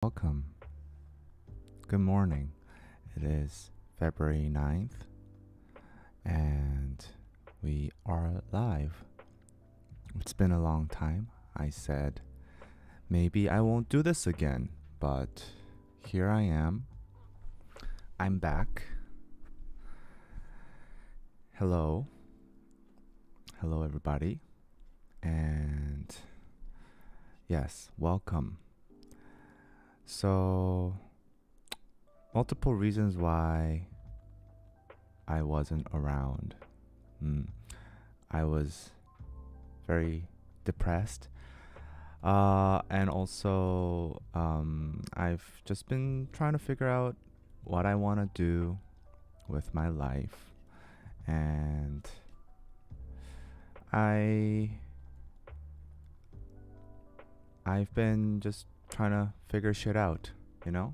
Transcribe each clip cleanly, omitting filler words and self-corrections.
Welcome. Good morning. It is February 9th and we are live. It's been a long time. I said maybe I won't do this again, but here I am. I'm back. Hello. Hello, everybody. And yes, welcome. So, multiple reasons why I wasn't around. I was very depressed. And also, I've just been trying to figure out what I want to do with my life. And I've been just trying to figure shit out, you know?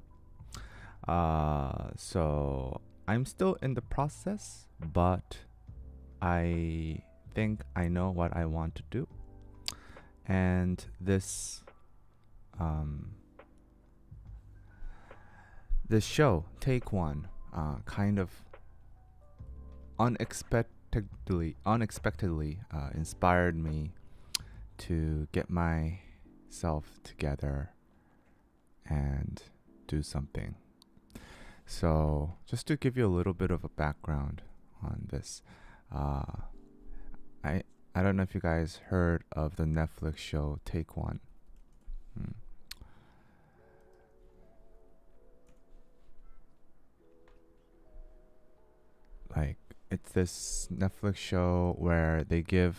So I'm still in the process, but I think I know what I want to do. And this show, Take One, kind of unexpectedly inspired me to get myself together and do something. So just to give you a little bit of a background on this, I don't know if you guys heard of the Netflix show Take One. Like, it's this Netflix show where they give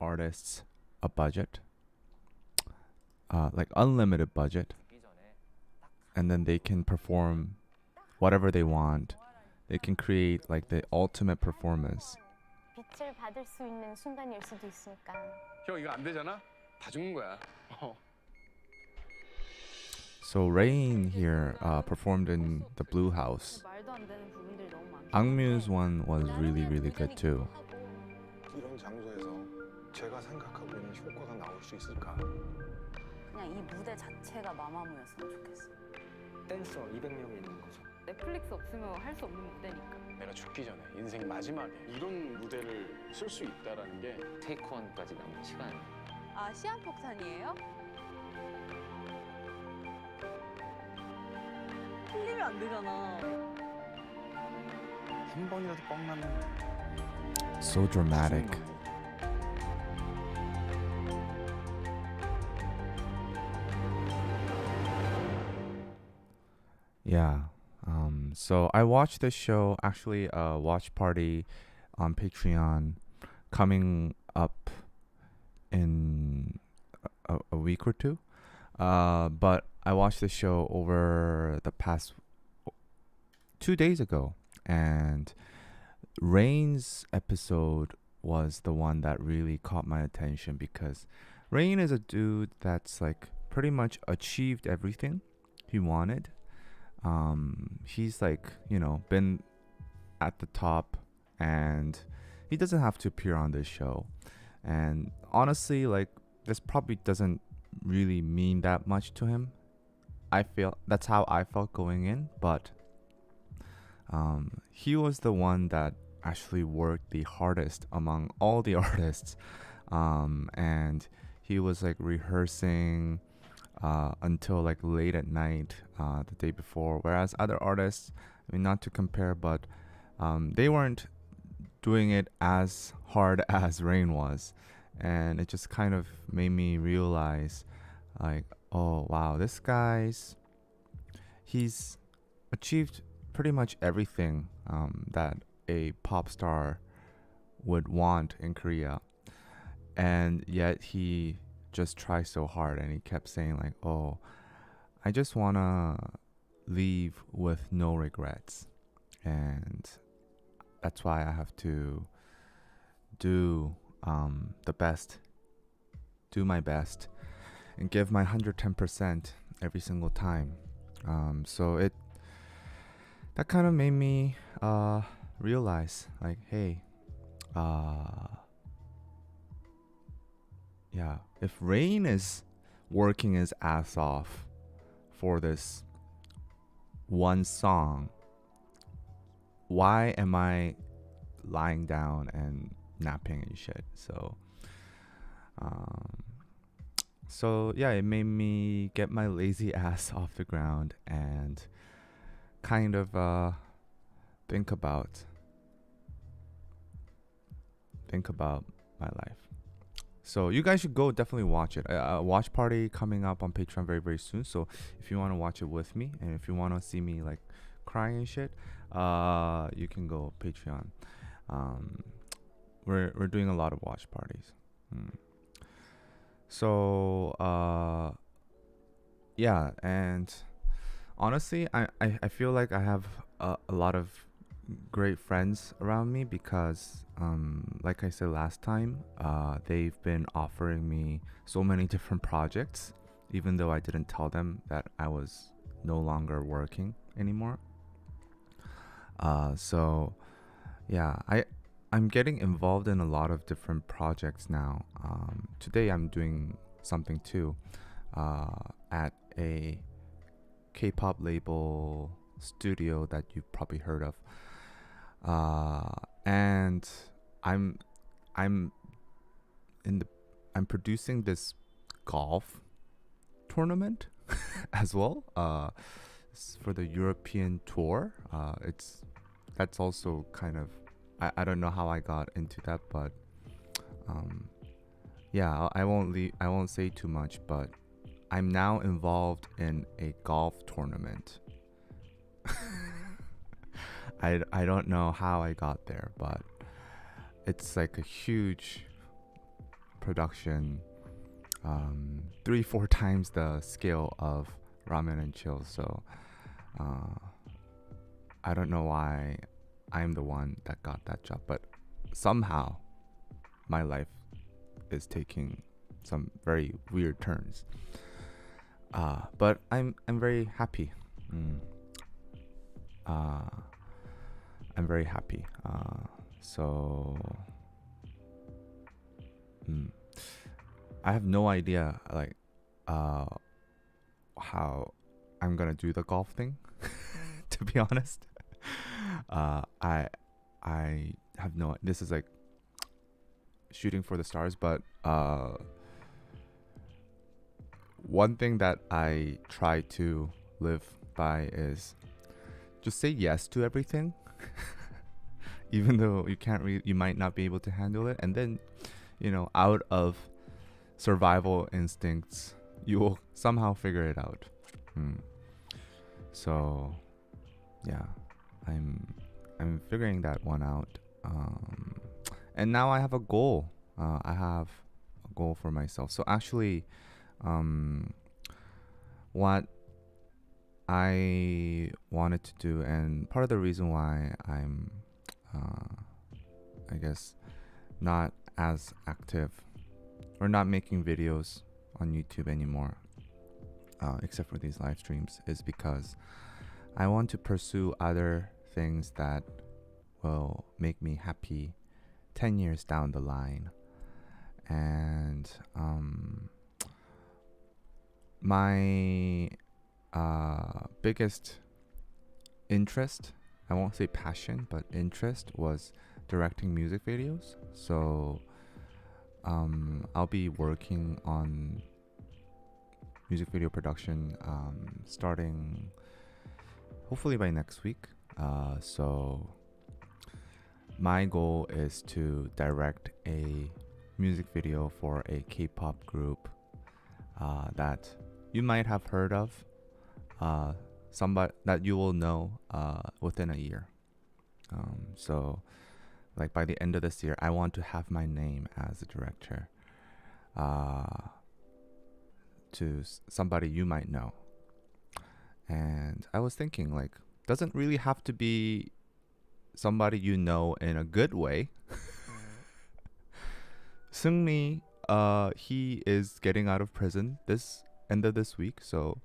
artists a budget, like unlimited budget, and then they can perform whatever they want. They can create like the ultimate performance. 빛을 받을 수 있는 순간일 수도 있으니까. 형 이거 안 되잖아? 다 죽는 거야. So Rain here performed in the Blue House. 말도 안 되는 부분들이 너무 많아. Angmyu's one was really good too. 이런 장소에서 제가 생각하고 있는 효과가 나올 수 있을까? 그냥 이 무대 자체가 마마무였으면 좋겠어. 댄서 200명이 있는 거죠. 넷플릭스 없으면 할 수 없는 무대니까. 내가 죽기 전에 인생 마지막에 이런 무대를 쓸 수 있다라는 게 테이크원까지 남은 시간. 아, 시한폭탄이에요? 틀리면 안 되잖아. 한 번이라도 뻥 나면 So dramatic. Yeah. So I watched this show, actually a watch party on Patreon coming up in a week or two. But I watched the show over the past 2 days ago, and Rain's episode was the one that really caught my attention because Rain is a dude that's like pretty much achieved everything he wanted. He's like, been at the top, and he doesn't have to appear on this show. And honestly, like, this probably doesn't really mean that much to him. I feel that's how I felt going in, but he was the one that actually worked the hardest among all the artists. And he was like rehearsing until like late at night the day before, whereas other artists, I mean, not to compare, but they weren't doing it as hard as Rain was. And it just kind of made me realize, like, oh wow, he's achieved pretty much everything that a pop star would want in Korea, and yet he just tries so hard, and he kept saying like, oh, I just wanna leave with no regrets, and that's why I have to do my best and give my 110% every single time. So that kind of made me realize, like, hey, yeah, if Rain is working his ass off for this one song, why am I lying down and napping and shit? Um, so yeah, it made me get my lazy ass off the ground and kind of think about my life. So you guys should go definitely watch it. A watch party coming up on Patreon very very soon. So if you want to watch it with me and if you want to see me like crying and shit, you can go Patreon. We're doing a lot of watch parties. So yeah, and honestly, I feel like I have a lot of great friends around me because like I said last time, they've been offering me so many different projects even though I didn't tell them that I was no longer working anymore. So yeah, I'm getting involved in a lot of different projects now. Today I'm doing something too at a K-pop label studio that you've probably heard of, and I'm I'm in the I'm producing this golf tournament as well. For the European tour. That's also kind of I don't know how I got into that, but yeah, I won't say too much, but I'm now involved in a golf tournament. I don't know how I got there, but it's like a huge production, 3-4 times the scale of Ramen and Chill. So I don't know why I'm the one that got that job, but somehow my life is taking some very weird turns. But I'm very happy. I'm very happy. So I have no idea like how I'm gonna do the golf thing. To be honest, I have no. This is like shooting for the stars, but one thing that I try to live by is just say yes to everything, even though you might not be able to handle it, and then out of survival instincts, you will somehow figure it out. So yeah, I'm figuring that one out, and now I have a goal. I have a goal for myself. So actually, what I wanted to do, and part of the reason why I'm I guess not as active or not making videos on YouTube anymore, except for these live streams, is because I want to pursue other things that will make me happy 10 years down the line. And my biggest interest, I won't say passion, but interest, was directing music videos. So I'll be working on music video production starting hopefully by next week. So my goal is to direct a music video for a K-pop group that you might have heard of, somebody that you will know within a year. So like by the end of this year, I want to have my name as a director to somebody you might know. And I was thinking, like, doesn't really have to be somebody you know in a good way. Seung Gi, he is getting out of prison this end of this week, so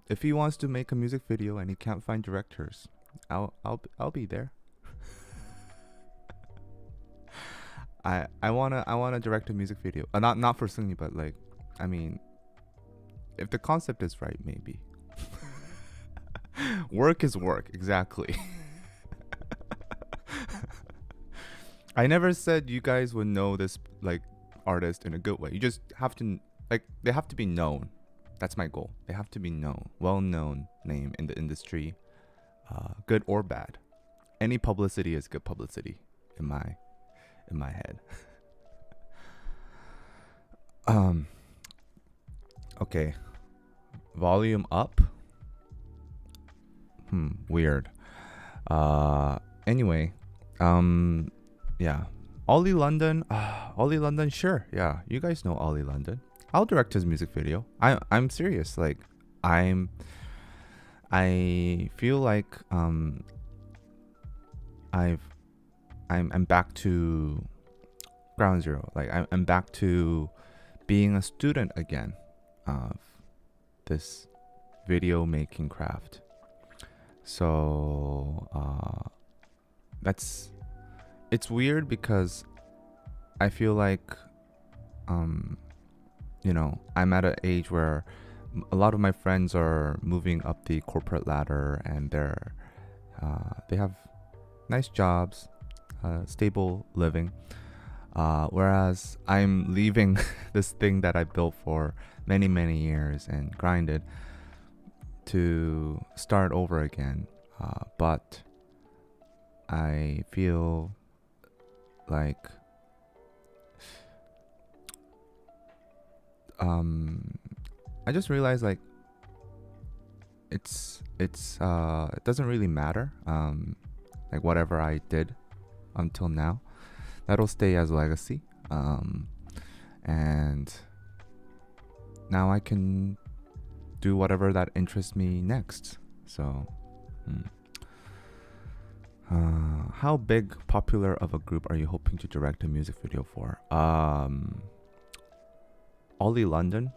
if he wants to make a music video and he can't find directors, I'll be there. I wanna direct a music video. Not for Seung Gi, but like, I mean, if the concept is right, maybe. Work is work, exactly. I never said you guys would know this like artist in a good way. You just have to like they have to be known. That's my goal. They have to be known, well-known name in the industry, good or bad. Any publicity is good publicity in my head. Okay. Volume up. Weird. Anyway, yeah. Ollie London. Ollie London, sure. Yeah, you guys know Ollie London. I'll direct his music video. I'm serious. Like I feel like I'm back to ground zero. Like I'm back to being a student again of this video making craft. So it's weird because I feel like you know, I'm at an age where a lot of my friends are moving up the corporate ladder and they have nice jobs, stable living, whereas I'm leaving this thing that I built for many years and grinded to start over again, but I feel like I just realized like it doesn't really matter, like whatever I did until now, that'll stay as legacy, and now I can do whatever that interests me next. So how big popular of a group are you hoping to direct a music video for? Ollie London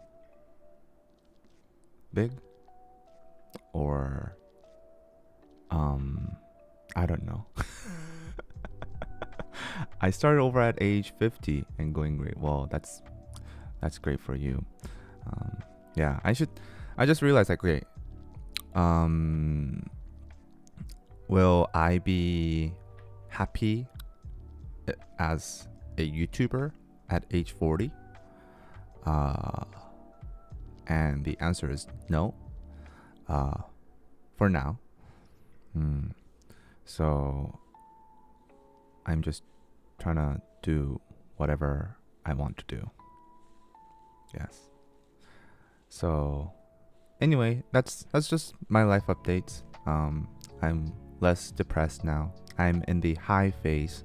big, or I don't know. I started over at age 50 and going great. Well, that's great for you. Yeah, I just realized like, okay, will I be happy as a YouTuber at age 40? And the answer is no, for now. So I'm just trying to do whatever I want to do. Yes. So anyway, that's just my life updates. I'm less depressed now. I'm in the high phase.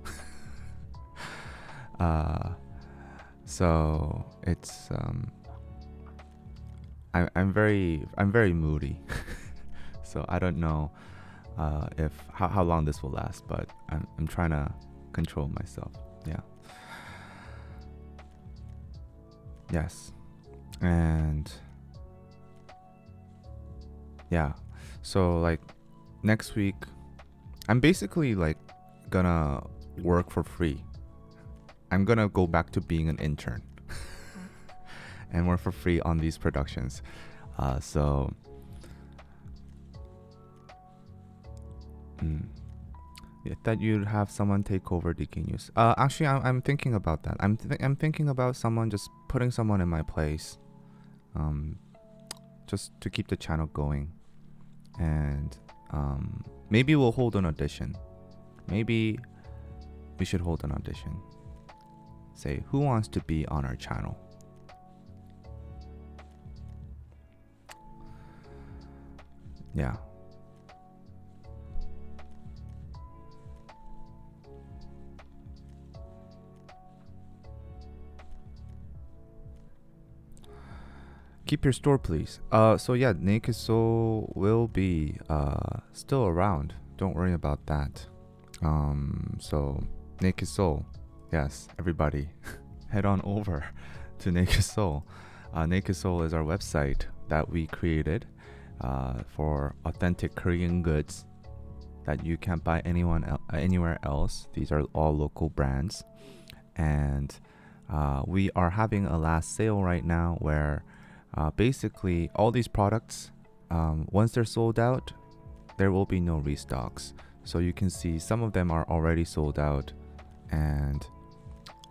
So it's I'm very moody. So I don't know if how long this will last, but I'm trying to control myself. Yeah. Yes. And yeah. So like next week I'm basically like gonna work for free. I'm gonna go back to being an intern and work for free on these productions. So that you'd have someone take over DK News. Actually, I'm thinking about that. I'm thinking about someone, just putting someone in my place, just to keep the channel going. And maybe we'll hold an audition. Maybe we should hold an audition. Say, who wants to be on our channel? Yeah. Keep your store, please. So yeah, Naked Soul will be still around. Don't worry about that. So Naked Soul, yes, everybody, head on over to Naked Soul. Naked Soul is our website that we created for authentic Korean goods that you can't buy anywhere else. These are all local brands, and we are having a last sale right now where basically all these products, once they're sold out, there will be no restocks. So you can see some of them are already sold out and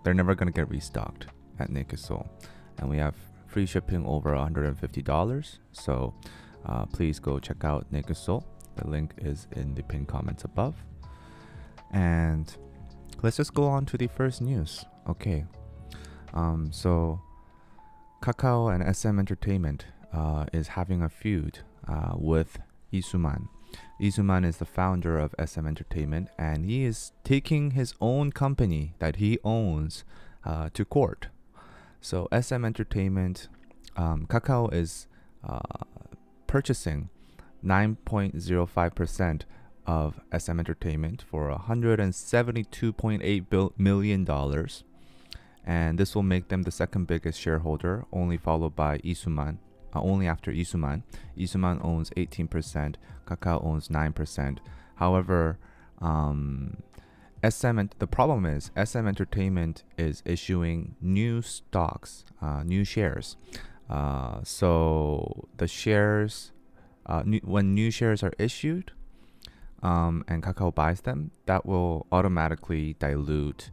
they're never going to get restocked at Naked Soul. And we have free shipping over $150. So please go check out Naked Soul. The link is in the pinned comments above. And let's just go on to the first news. Okay. So Kakao and SM Entertainment is having a feud with Lee Soo Man. Lee Soo Man is the founder of SM Entertainment, and he is taking his own company that he owns to court. So SM Entertainment, Kakao is purchasing 9.05% of SM Entertainment for $172.8 million. And this will make them the second biggest shareholder, only followed by Lee Soo Man. Only after Lee Soo Man. Lee Soo Man owns 18%, Kakao owns 9%. However, the problem is SM Entertainment is issuing new stocks, new shares. So the shares, when new shares are issued, and Kakao buys them, that will automatically dilute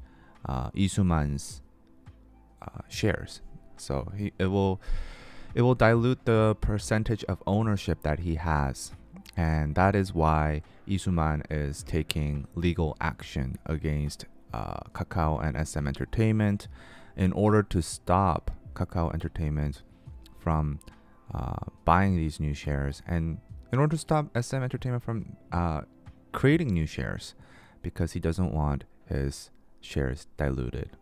Lee Soo Man's shares. So it will dilute the percentage of ownership that he has, and that is why Lee Soo Man is taking legal action against Kakao and SM Entertainment in order to stop Kakao Entertainment from buying these new shares, and in order to stop SM Entertainment from creating new shares, because he doesn't want his shares diluted.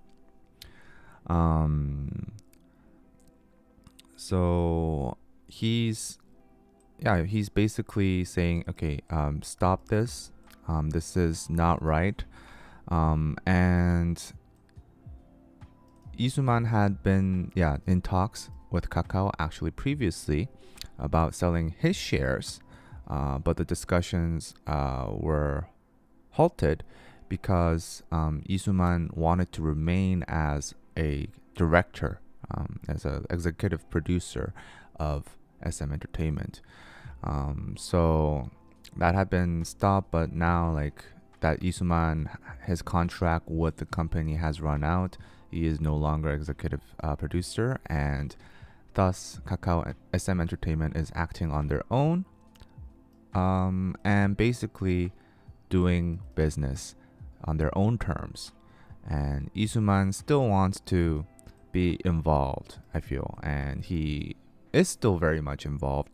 So he's basically saying, okay, stop this. This is not right. And Lee Soo Man had been in talks with Kakao actually previously about selling his shares, but the discussions were halted because Lee Soo Man wanted to remain as a director, as an executive producer of SM Entertainment. So that had been stopped, but now that Lee Soo Man, his contract with the company has run out, he is no longer executive producer, and thus Kakao and SM Entertainment is acting on their own, and basically doing business on their own terms. And Lee Soo Man still wants to be involved, I feel, and he is still very much involved,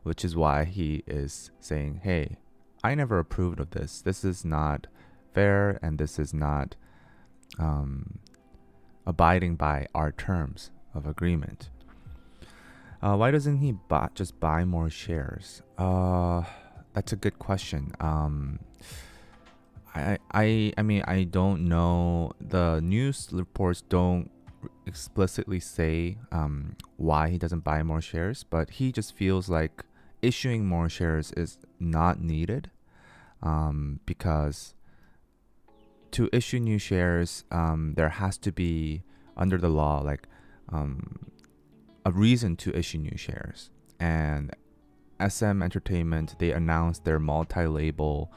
which is why he is saying, hey, I never approved of this. This is not fair, and this is not abiding by our terms of agreement. Why doesn't he just buy more shares? That's a good question. I mean, I don't know. The news reports don't explicitly say why he doesn't buy more shares, but he just feels like issuing more shares is not needed, because to issue new shares, there has to be, under the law, a reason to issue new shares. And SM Entertainment, they announced their multi-label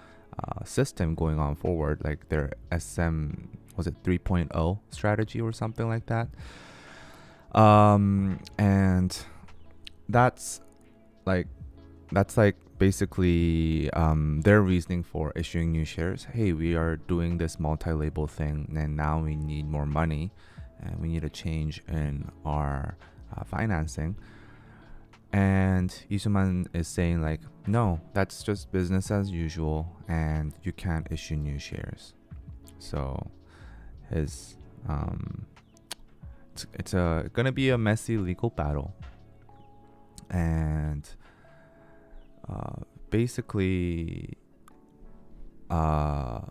system going on forward, like their SM, was it 3.0 strategy or something like that. And that's basically their reasoning for issuing new shares. Hey, we are doing this multi-label thing, and now we need more money, and we need a change in our financing. And Lee Soo Man is saying no, that's just business as usual, and you can't issue new shares. So his it's gonna be a messy legal battle, and basically Lee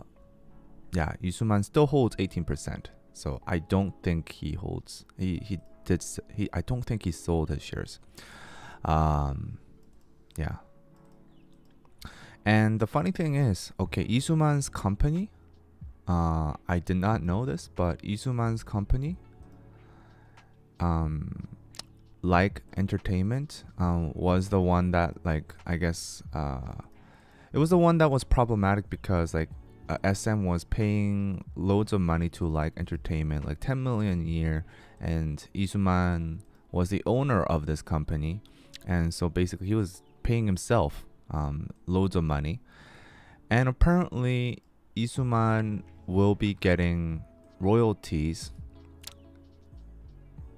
Soo Man still holds 18%. So I don't think he holds I don't think he sold his shares. Yeah. And the funny thing is, okay, Lee Soo Man's company, I did not know this, but Lee Soo Man's company Like Entertainment was the one that, like, I guess it was the one that was problematic because like SM was paying loads of money to Like Entertainment, like 10 million a year, and Lee Soo Man was the owner of this company, and so basically he was paying himself loads of money, and apparently Lee Soo Man will be getting royalties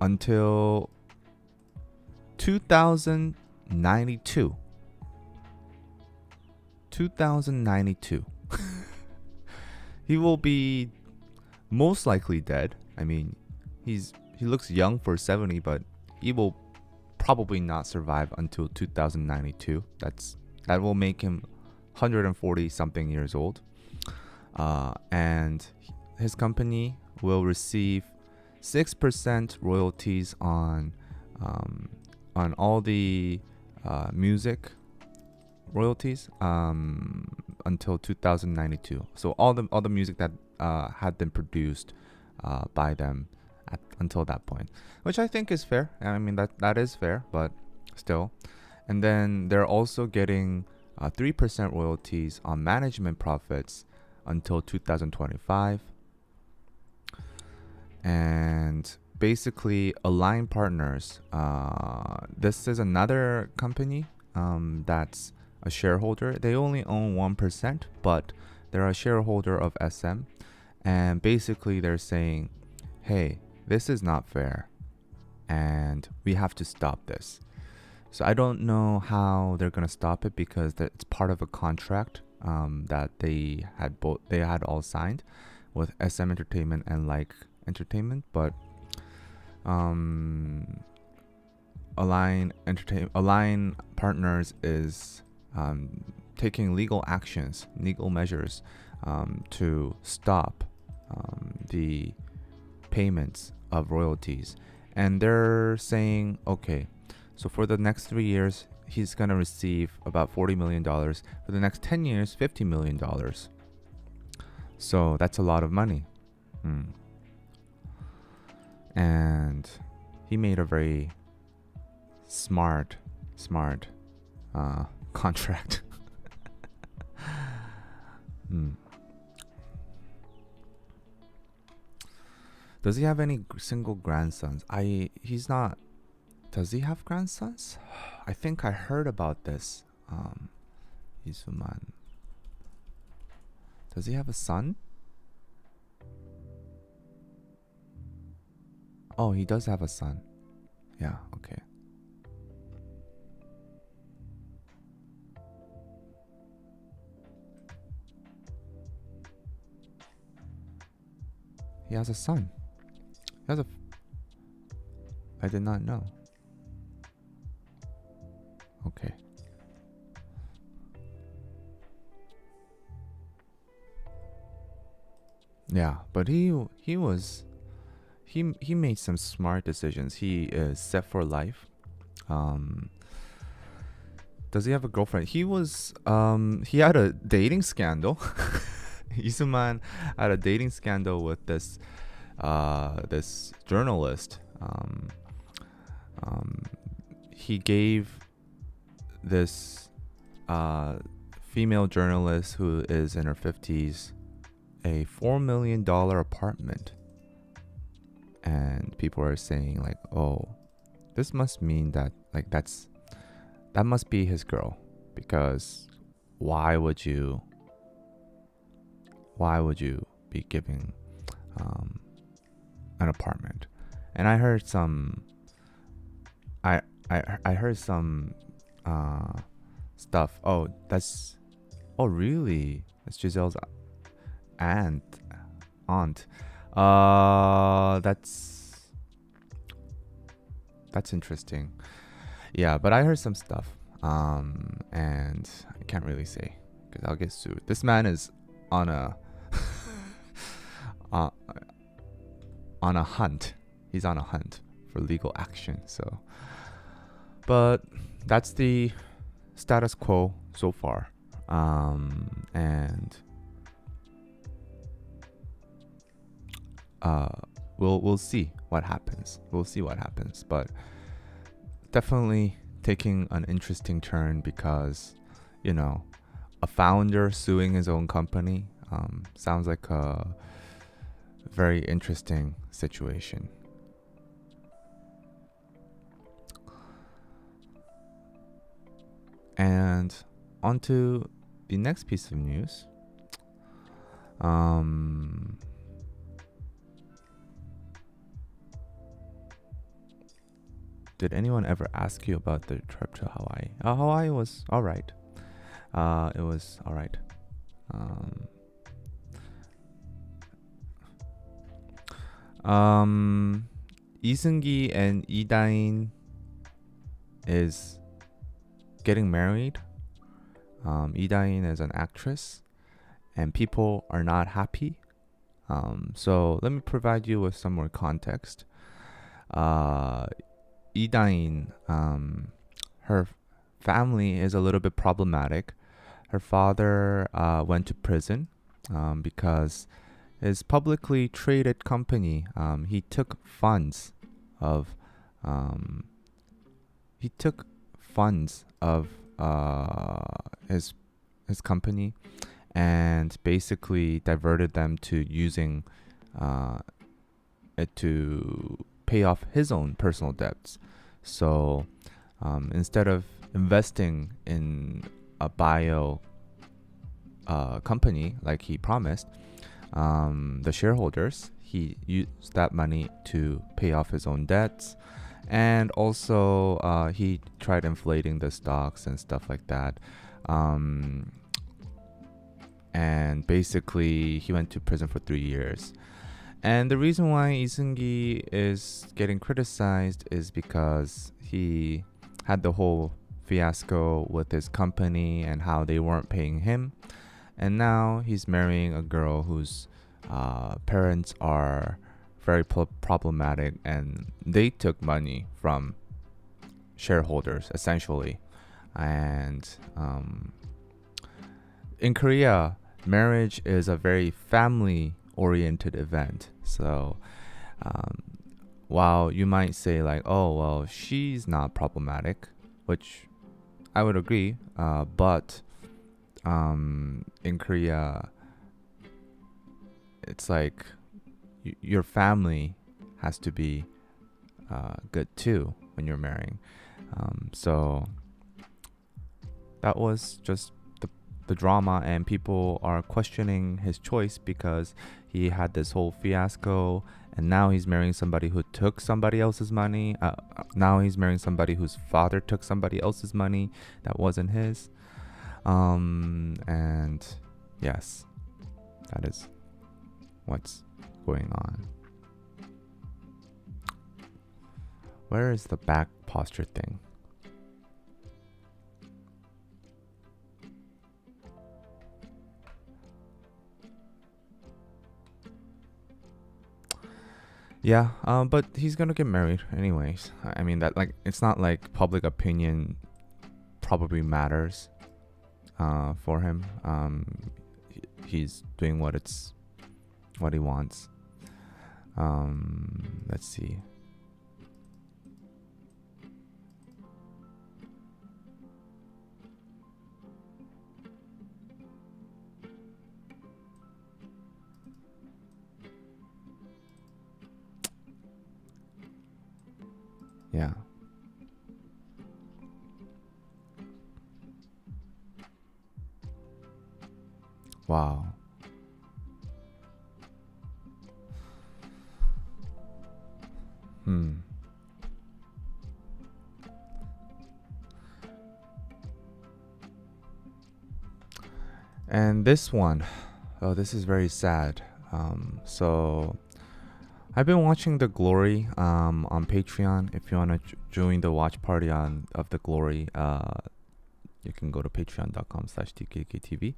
until 2092. 2092. He will be most likely dead. I mean, he looks young for 70, but he will probably not survive until 2092. That will make him 140 something years old. And his company will receive 6% royalties on all the music royalties until 2092. So all the music that had been produced by them until that point, which I think is fair. I mean that is fair, but still. And then they're also getting 3% royalties on management profits until 2025. And basically, Align Partners. This is another company that's a shareholder. They only own 1%, but they're a shareholder of SM. And basically, they're saying, hey, this is not fair, and we have to stop this. So I don't know how they're gonna stop it because it's part of a contract that they had all signed with SM Entertainment and Like Entertainment, but Align Partners is taking legal measures to stop the payments of royalties, and they're saying, okay, so for the next 3 years he's gonna receive about $40 million. For the next 10 years, $50 million. So that's a lot of money. And he made a very smart contract. Does he have any single grandsons? Does he have grandsons? I think I heard about this. Lee Soo Man. Does he have a son? Oh, he does have a son. Yeah, okay. He has a son. I did not know. Okay. Yeah, but he made some smart decisions. He is set for life. Does he have a girlfriend? He had a dating scandal. Lee Soo Man had a dating scandal with this journalist. He gave this female journalist who is in her 50s a $4 million apartment, and people are saying like, oh, this must mean that like that must be his girl, because why would you be giving an apartment? And I heard some stuff. Oh, really? That's Giselle's aunt. That's interesting. Yeah, but I heard some stuff. And I can't really say because I'll get sued. This man is on a on a hunt. He's on a hunt for legal action. So, but that's the status quo so far. And we'll see what happens. But definitely taking an interesting turn because, you know, a founder suing his own company sounds like a very interesting situation. And on to the next piece of news. Did anyone ever ask you about the trip to Hawaii? Hawaii was all right. It was all right. Lee Seung Gi and Lee Dain is getting married. Lee Dain is an actress, and people are not happy. So let me provide you with some more context. Lee Dain, her family is a little bit problematic. Her father went to prison because his publicly traded company, he took funds of his company and basically diverted them to using it to pay off his own personal debts. So instead of investing in a bio company like he promised, the shareholders, he used that money to pay off his own debts, and also he tried inflating the stocks and stuff like that. And basically he went to prison for 3 years. And the reason why Lee Seung Gi is getting criticized is because he had the whole fiasco with his company and how they weren't paying him. And now he's marrying a girl whose parents are very problematic, and they took money from shareholders essentially. And in Korea, marriage is a very family oriented event. So while you might say like, oh well, she's not problematic, which I would agree, but in Korea it's like your family has to be good too when you're marrying. So that was just the drama, and people are questioning his choice because he had this whole fiasco, and now he's marrying somebody who took somebody else's money. Now he's marrying somebody whose father took somebody else's money that wasn't his. And yes, that is what's going on. Where is the back posture thing? Yeah, but he's gonna get married anyways. I mean, that, like, it's not like public opinion probably matters for him. He's doing what he wants. Let's see. Yeah. Wow. And this one, oh, this is very sad. So I've been watching The Glory on Patreon. If you want to join the watch party of The Glory, you can go to patreon.com/tkkTV.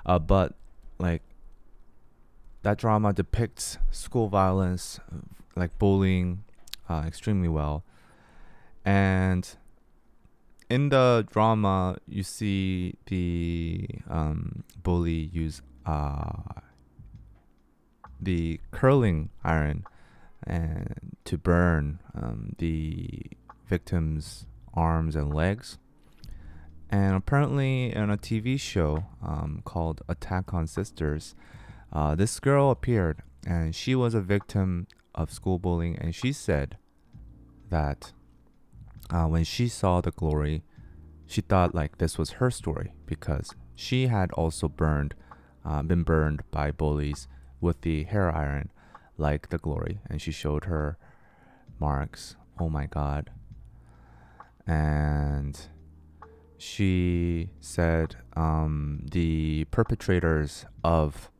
But like, that drama depicts school violence, like bullying, extremely well. And in the drama, you see the bully use the curling iron and to burn the victim's arms and legs. And apparently, in a TV show called Attack on Sisters, this girl appeared, and she was a victim of school bullying. And she said that when she saw the glory, she thought like this was her story because she had also been burned by bullies with the hair iron, like the glory, and she showed her marks. Oh my God! And she said the perpetrators of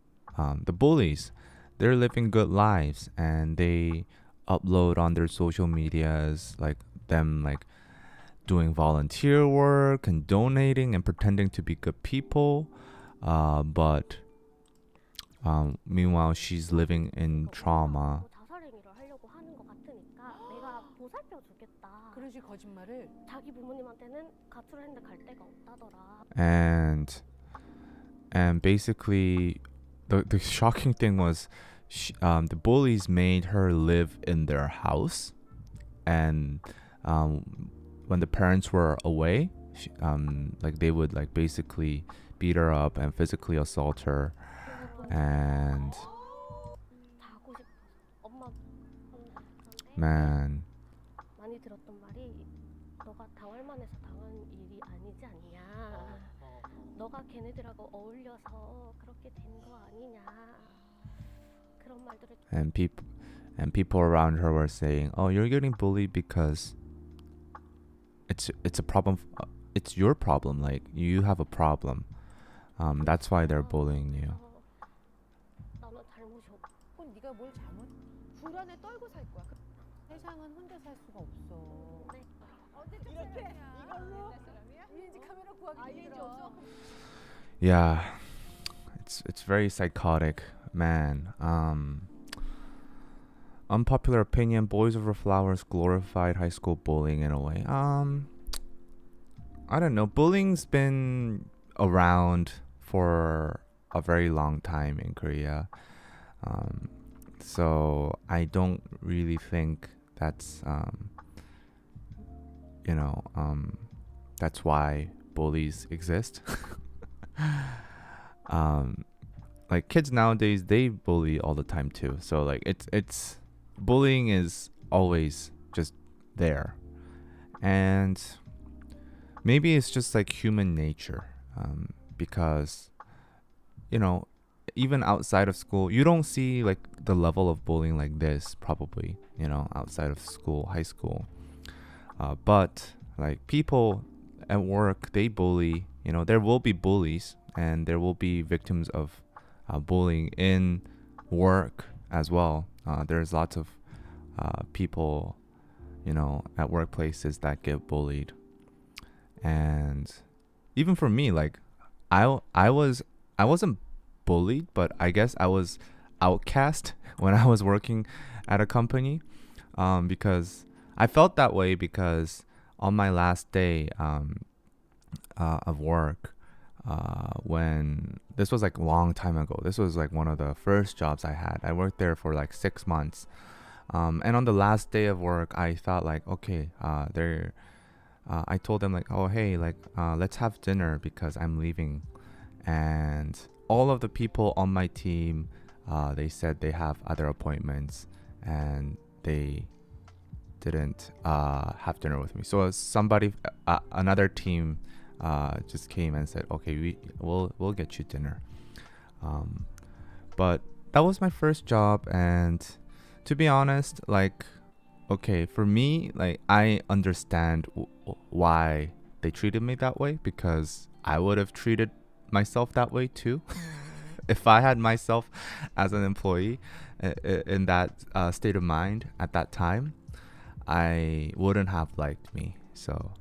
the bullies, they're living good lives, and they upload on their social medias like them like doing volunteer work and donating and pretending to be good people, but meanwhile she's living in trauma. 자살행위를 하려고 하는 것 같으니까 내가 보살펴 주겠다. 그러지 거짓말을. 자기 부모님한테는 가출을 했는데 갈 데가 없다더라. And basically the shocking thing was the bullies made her live in their house, and when the parents were away, like they would like basically beat her up and physically assault her. And 자고 싶어서 엄마 man, 많이 들었던 말이 너가 당할 만해서 당한 일이 아니지 않냐. 너가 걔네들하고 어울려서 그렇게 된 거 아니냐. 그런 말들을 and people around her were saying, "Oh, you're getting bullied because it's a problem. It's your problem. Like you have a problem. That's why they're bullying you." 나는 잘못이 없어. 그건 네가 뭘 잘못? 불안에 떨고 살 거야. 세상은 혼자 살 수가 없어. 이렇게 이걸로 이인지 카메라 구하기 힘들어. Yeah, it's very psychotic, man. Unpopular opinion: Boys Over Flowers glorified high school bullying in a way. I don't know. Bullying's been around for a very long time in Korea. So I don't really think that's that's why bullies exist. Like kids nowadays, they bully all the time too. So like it's bullying is always just there, and maybe it's just like human nature, because even outside of school, you don't see like the level of bullying like this probably, outside of school, high school. But like people at work, they bully. There will be bullies, and there will be victims of bullying in work as well. There's lots of people, at workplaces that get bullied. And even for me, like I wasn't bullied, but I guess I was outcast when I was working at a company, because I felt that way because on my last day of work, when this was like a long time ago, this was like one of the first jobs I had. I worked there for like 6 months, and on the last day of work, I thought like, okay, I told them like, oh hey, like let's have dinner because I'm leaving. And all of the people on my team, they said they have other appointments and they didn't have dinner with me. So somebody, another team, just came and said, okay, we'll get you dinner. But that was my first job, and to be honest, like, okay, for me, like I understand why they treated me that way, because I would have treated myself that way too. If I had myself as an employee in that state of mind at that time, I wouldn't have liked me. So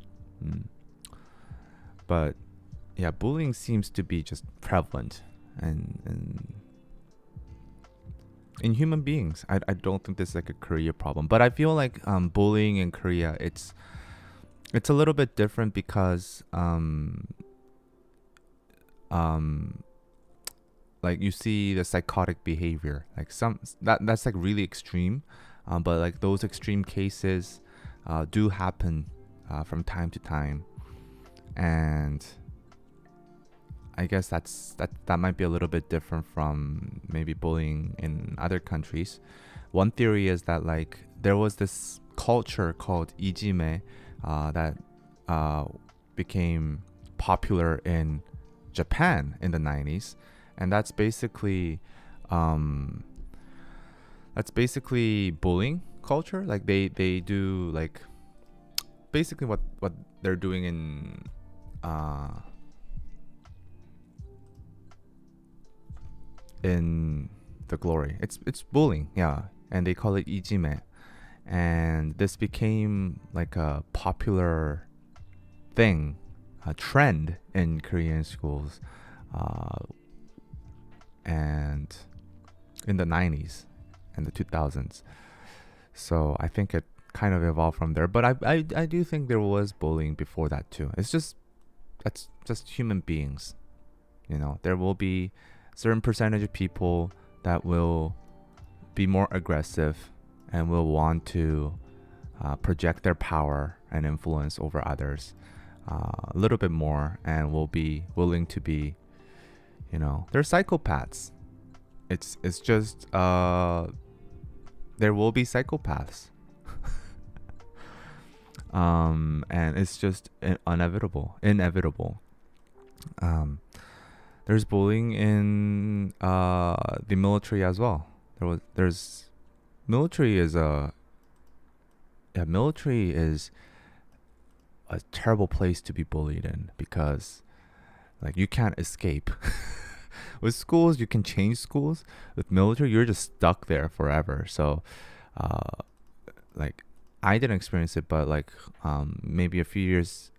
but yeah, bullying seems to be just prevalent and in human beings. I don't think this is like a Korea problem, but I feel like bullying in Korea, it's a little bit different because like you see the psychotic behavior, like that's like really extreme, but like those extreme cases do happen from time to time, and I guess that might be a little bit different from maybe bullying in other countries. One theory is that like there was this culture called ijime that became popular in Japan in the 90s, and that's basically bullying culture. Like they do like basically what they're doing in the glory. It's bullying, yeah, and they call it ijime, and this became like a popular thing, a trend in Korean schools, and in the 90s and the 2000s. So I think it kind of evolved from there, but I do think there was bullying before that too. That's just human beings, you know. There will be certain percentage of people that will be more aggressive and will want to project their power and influence over others a little bit more, and will be willing to be, you know, they're psychopaths. It's just there will be psychopaths. And it's just inevitable. There's bullying in the military as well. There's military is military is a terrible place to be bullied in, because like you can't escape. With schools you can change schools. With military you're just stuck there forever. So like I didn't experience it, but like maybe a few years,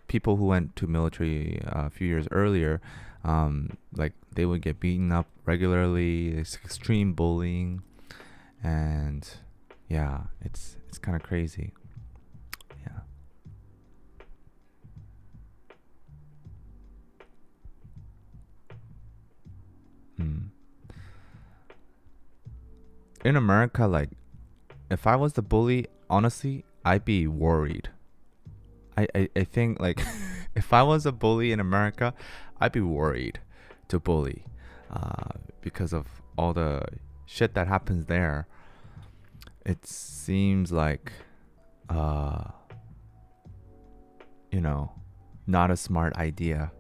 people who went to military a few years earlier, like they would get beaten up regularly. It's extreme bullying, and yeah, it's kind of crazy. Yeah. In America, like if I was the bully, honestly, I'd be worried. I think like if I was a bully in America, I'd be worried to bully, because of all the shit that happens there. It seems like, you know, not a smart idea.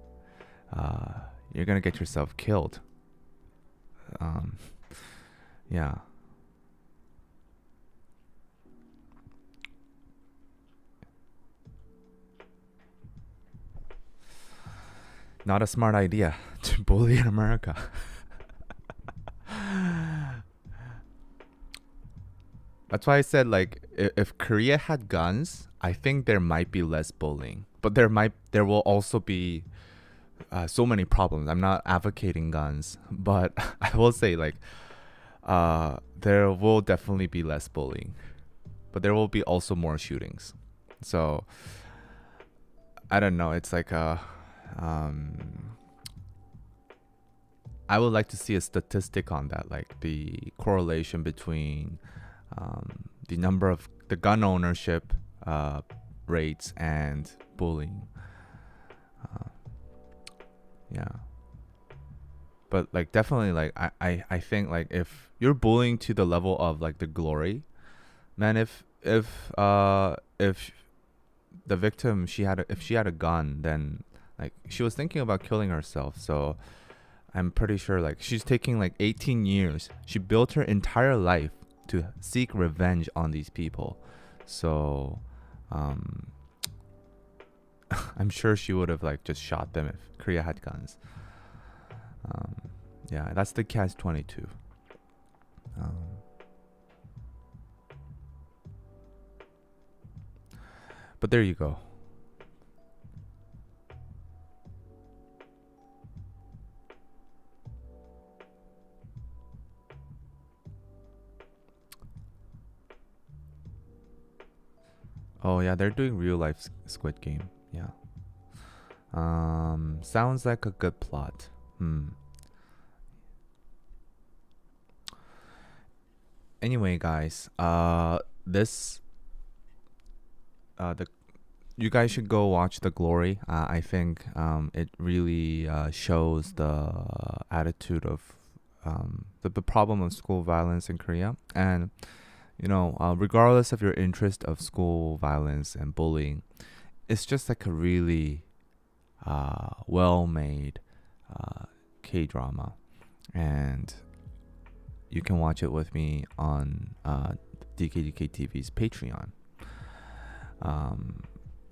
You're gonna get yourself killed. Yeah. Not a smart idea to bully in America. That's why I said like if Korea had guns, I think there might be less bullying, but there will also be so many problems. I'm not advocating guns, but I will say like there will definitely be less bullying, but there will be also more shootings. So I don't know. It's like I would like to see a statistic on that, like the correlation between the number of the gun ownership rates and bullying. Yeah. But like definitely like I think like if you're bullying to the level of like the glory, man, if the victim if she had a gun, then like she was thinking about killing herself. So I'm pretty sure like she's taking like 18 years. She built her entire life to seek revenge on these people. So I'm sure she would have like just shot them if Korea had guns. Yeah, that's the catch 22. But there you go. Oh yeah, they're doing real life Squid Game. Yeah. Sounds like a good plot. Anyway, guys, this the you guys should go watch The Glory. I think it really shows the attitude of the problem of school violence in Korea. And regardless of your interest of school violence and bullying, it's just like a really well-made K drama, and you can watch it with me on DKDK TV's Patreon.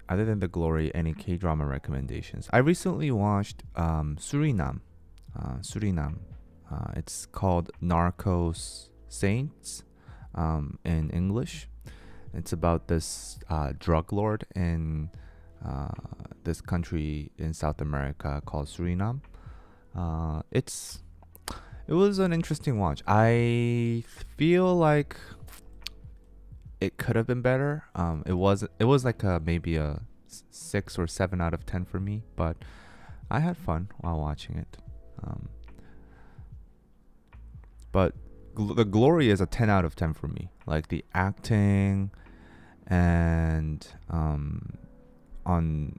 Other than The Glory, any K drama recommendations? I recently watched Suriname. It's called Narcos Saints in English. It's about this drug lord in this country in South America called Suriname. It was an interesting watch. I feel like it could have been better. It was like maybe a 6 or 7 out of 10 for me, but I had fun while watching it. But The Glory is a 10 out of 10 for me. Like the acting and on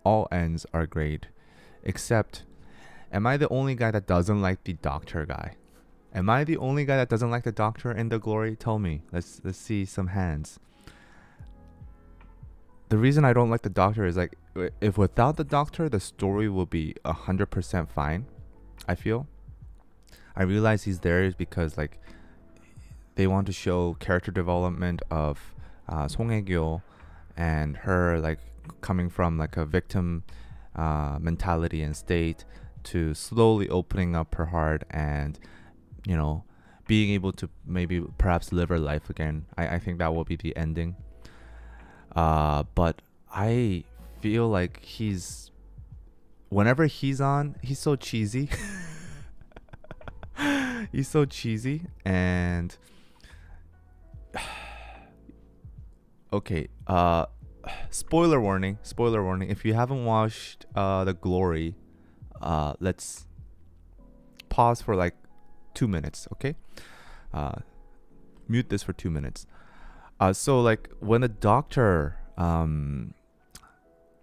all ends are great, except, am I the only guy that doesn't like the doctor guy? Am I the only guy that doesn't like the doctor in The Glory? Tell me. Let's see some hands. The reason I don't like the doctor is like, if without the doctor, the story will be 100% fine. I feel. I realize he's there is because like they want to show character development of Seung Gi and her like coming from like a victim mentality and state to slowly opening up her heart and being able to maybe perhaps live her life again. I think that will be the ending. But I feel like whenever he's on, he's so cheesy. He's so cheesy. And okay, spoiler warning. If you haven't watched The Glory, let's pause for like 2 minutes, okay? Mute this for 2 minutes. So like when the doctor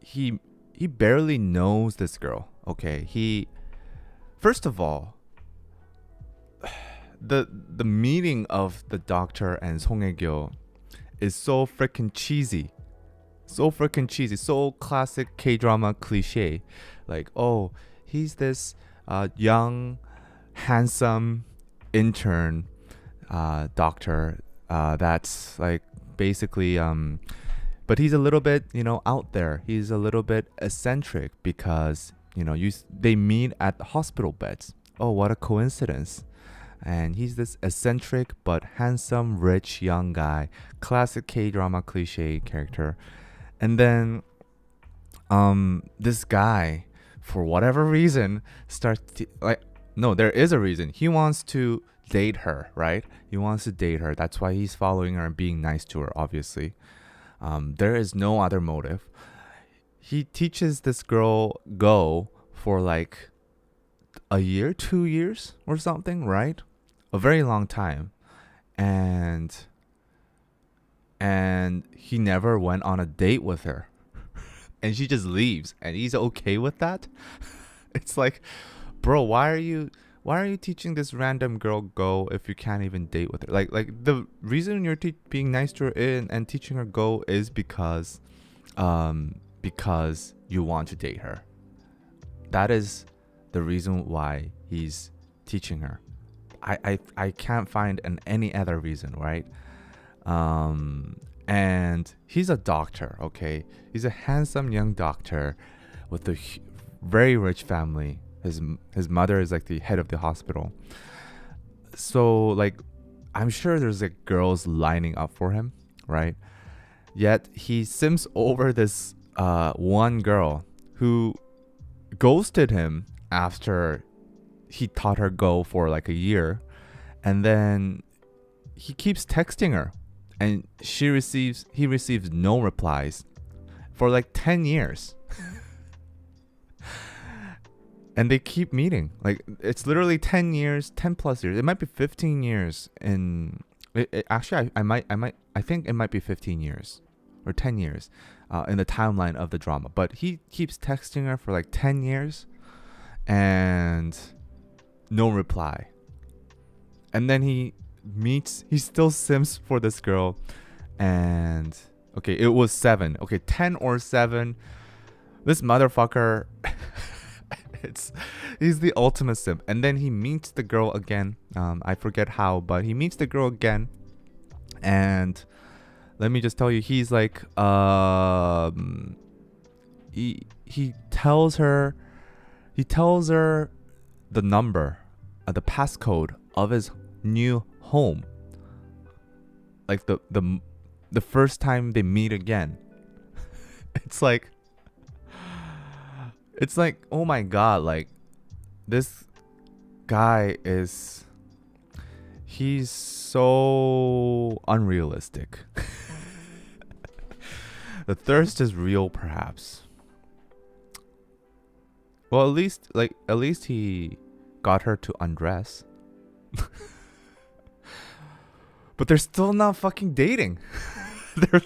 he barely knows this girl, okay? First of all, the meeting of the doctor and Seung Gi is so freaking cheesy. So classic K-drama cliche. Like, oh, he's this young, handsome intern doctor that's like basically but he's a little bit out there. He's a little bit eccentric because they meet at the hospital beds. Oh, what a coincidence. And he's this eccentric but handsome, rich, young guy. Classic K-drama cliche character. And then this guy, for whatever reason, there is a reason. He wants to date her, right? He wants to date her. That's why he's following her and being nice to her, obviously. There is no other motive. He teaches this girl Go for like a year, 2 years or something, right? A very long time. And he never went on a date with her. And she just leaves and he's okay with that. It's like, bro, why are you teaching this random girl Go if you can't even date with her? Like the reason you're being nice to her and teaching her Go is because you want to date her. That is the reason why he's teaching her. I can't find any other reason, right? And he's a doctor, okay? He's a handsome young doctor with a very rich family. His mother is like the head of the hospital. So like, I'm sure there's like girls lining up for him, right? Yet he sims over this one girl who ghosted him after he taught her Go for like a year, and then he keeps texting her, and he receives no replies for like 10 years. And they keep meeting. Like it's literally 10 years, 10 plus years. It might be 15 years actually I think it might be 15 years or 10 years. in the timeline of the drama. But he keeps texting her for like 10 years and no reply. And then he still sims for this girl. And okay, it was 7. Okay, 10 or 7. This motherfucker, he's the ultimate simp. And then he meets the girl again. I forget how, but he meets the girl again. And let me just tell you, he's like, he tells her the number, the passcode of his new home. Like the first time they meet again. It's like, oh my god, like this guy he's so unrealistic. The thirst is real, perhaps. Well, at least he got her to undress. But they're still not fucking dating. They're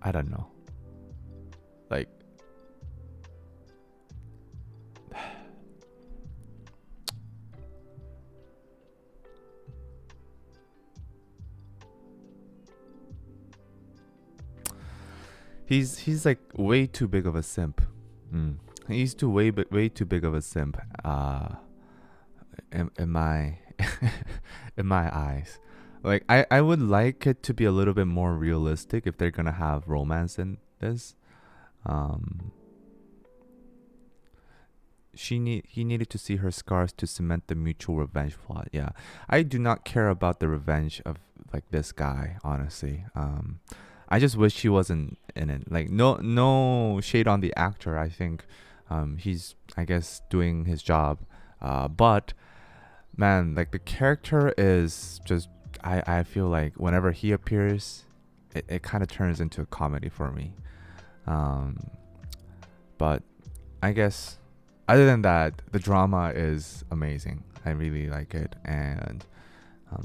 I don't know. Like he's like way too big of a simp. He's way too big of a simp. In my in my eyes. Like I would like it to be a little bit more realistic if they're gonna have romance in this. He needed to see her scars to cement the mutual revenge plot. Yeah, I do not care about the revenge of like this guy, honestly. I just wish he wasn't in it. Like no shade on the actor. I think he's, I guess, doing his job. But man, like the character is just, I feel like whenever he appears, it kind of turns into a comedy for me. But I guess other than that, the drama is amazing. I really like it, and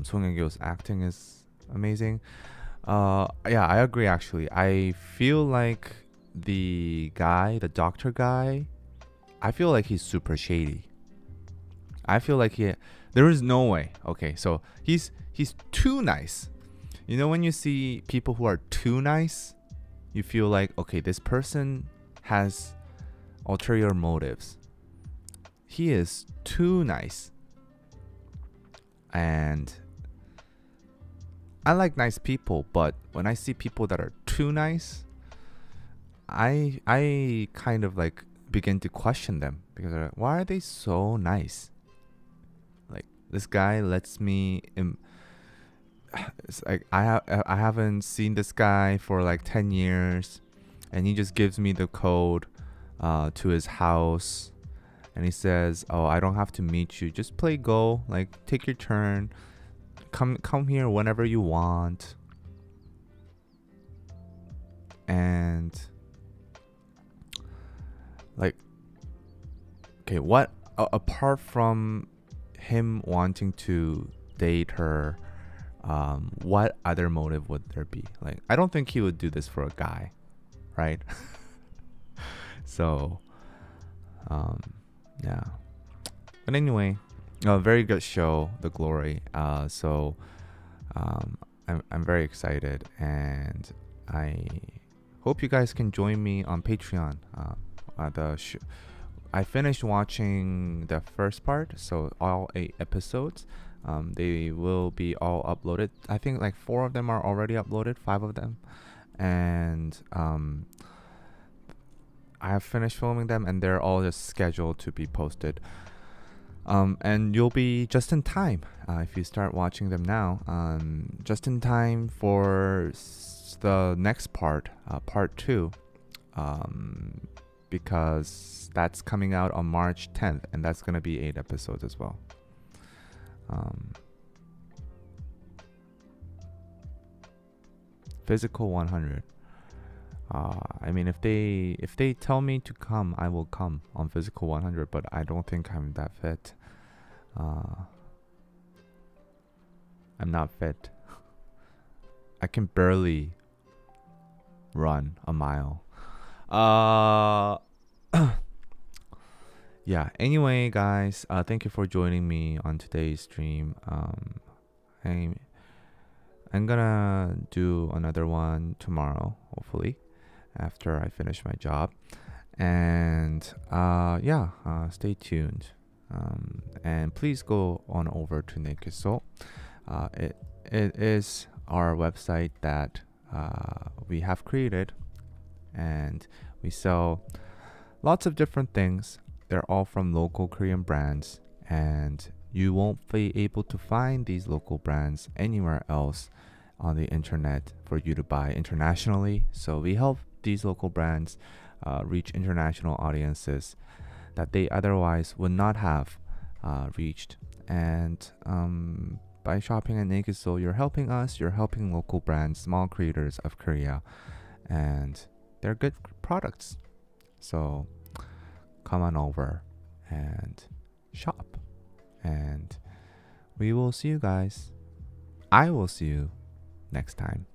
Seung Gi's acting is amazing. Yeah, I agree. Actually, I feel like the doctor guy, I feel like he's super shady. I feel like there is no way. Okay, so he's too nice. You know, when you see people who are too nice, you feel like, okay, this person has ulterior motives. He is too nice. And I like nice people, but when I see people that are too nice, I kind of like begin to question them, because they're like, why are they so nice? Like, this guy lets me it's like I haven't seen this guy for like 10 years, and he just gives me the code to his house, and he says, oh, I don't have to meet you, just play Go, like take your turn, come here whenever you want. And like, okay, what apart from him wanting to date her, what other motive would there be? Like, I don't think he would do this for a guy, right? So yeah, but anyway, a very good show, The Glory. So I'm very excited, and I hope you guys can join me on Patreon. I finished watching the first part, so all 8 episodes. They will be all uploaded. I think like 4 of them are already uploaded, 5 of them, and I have finished filming them, and they're all just scheduled to be posted. And you'll be just in time if you start watching them now. Just in time for the next part, part 2, because that's coming out on March 10th, and that's gonna be 8 episodes as well. Physical 100. I mean, if they tell me to come, I will come on Physical 100, but I don't think I'm that fit. I'm not fit. I can barely run a mile. Uh yeah, anyway guys, thank you for joining me on today's stream. I'm gonna do another one tomorrow, hopefully, after I finish my job. And stay tuned. And please go on over to Naked Soul. It is our website that we have created, and we sell lots of different things. They're all from local Korean brands, and you won't be able to find these local brands anywhere else on the internet for you to buy internationally. So we help these local brands reach international audiences that they otherwise would not have reached. And by shopping at Naked Soul, you're helping us, you're helping local brands, small creators of Korea, and they're good products. So come on over and shop. And we will see you guys. I will see you next time.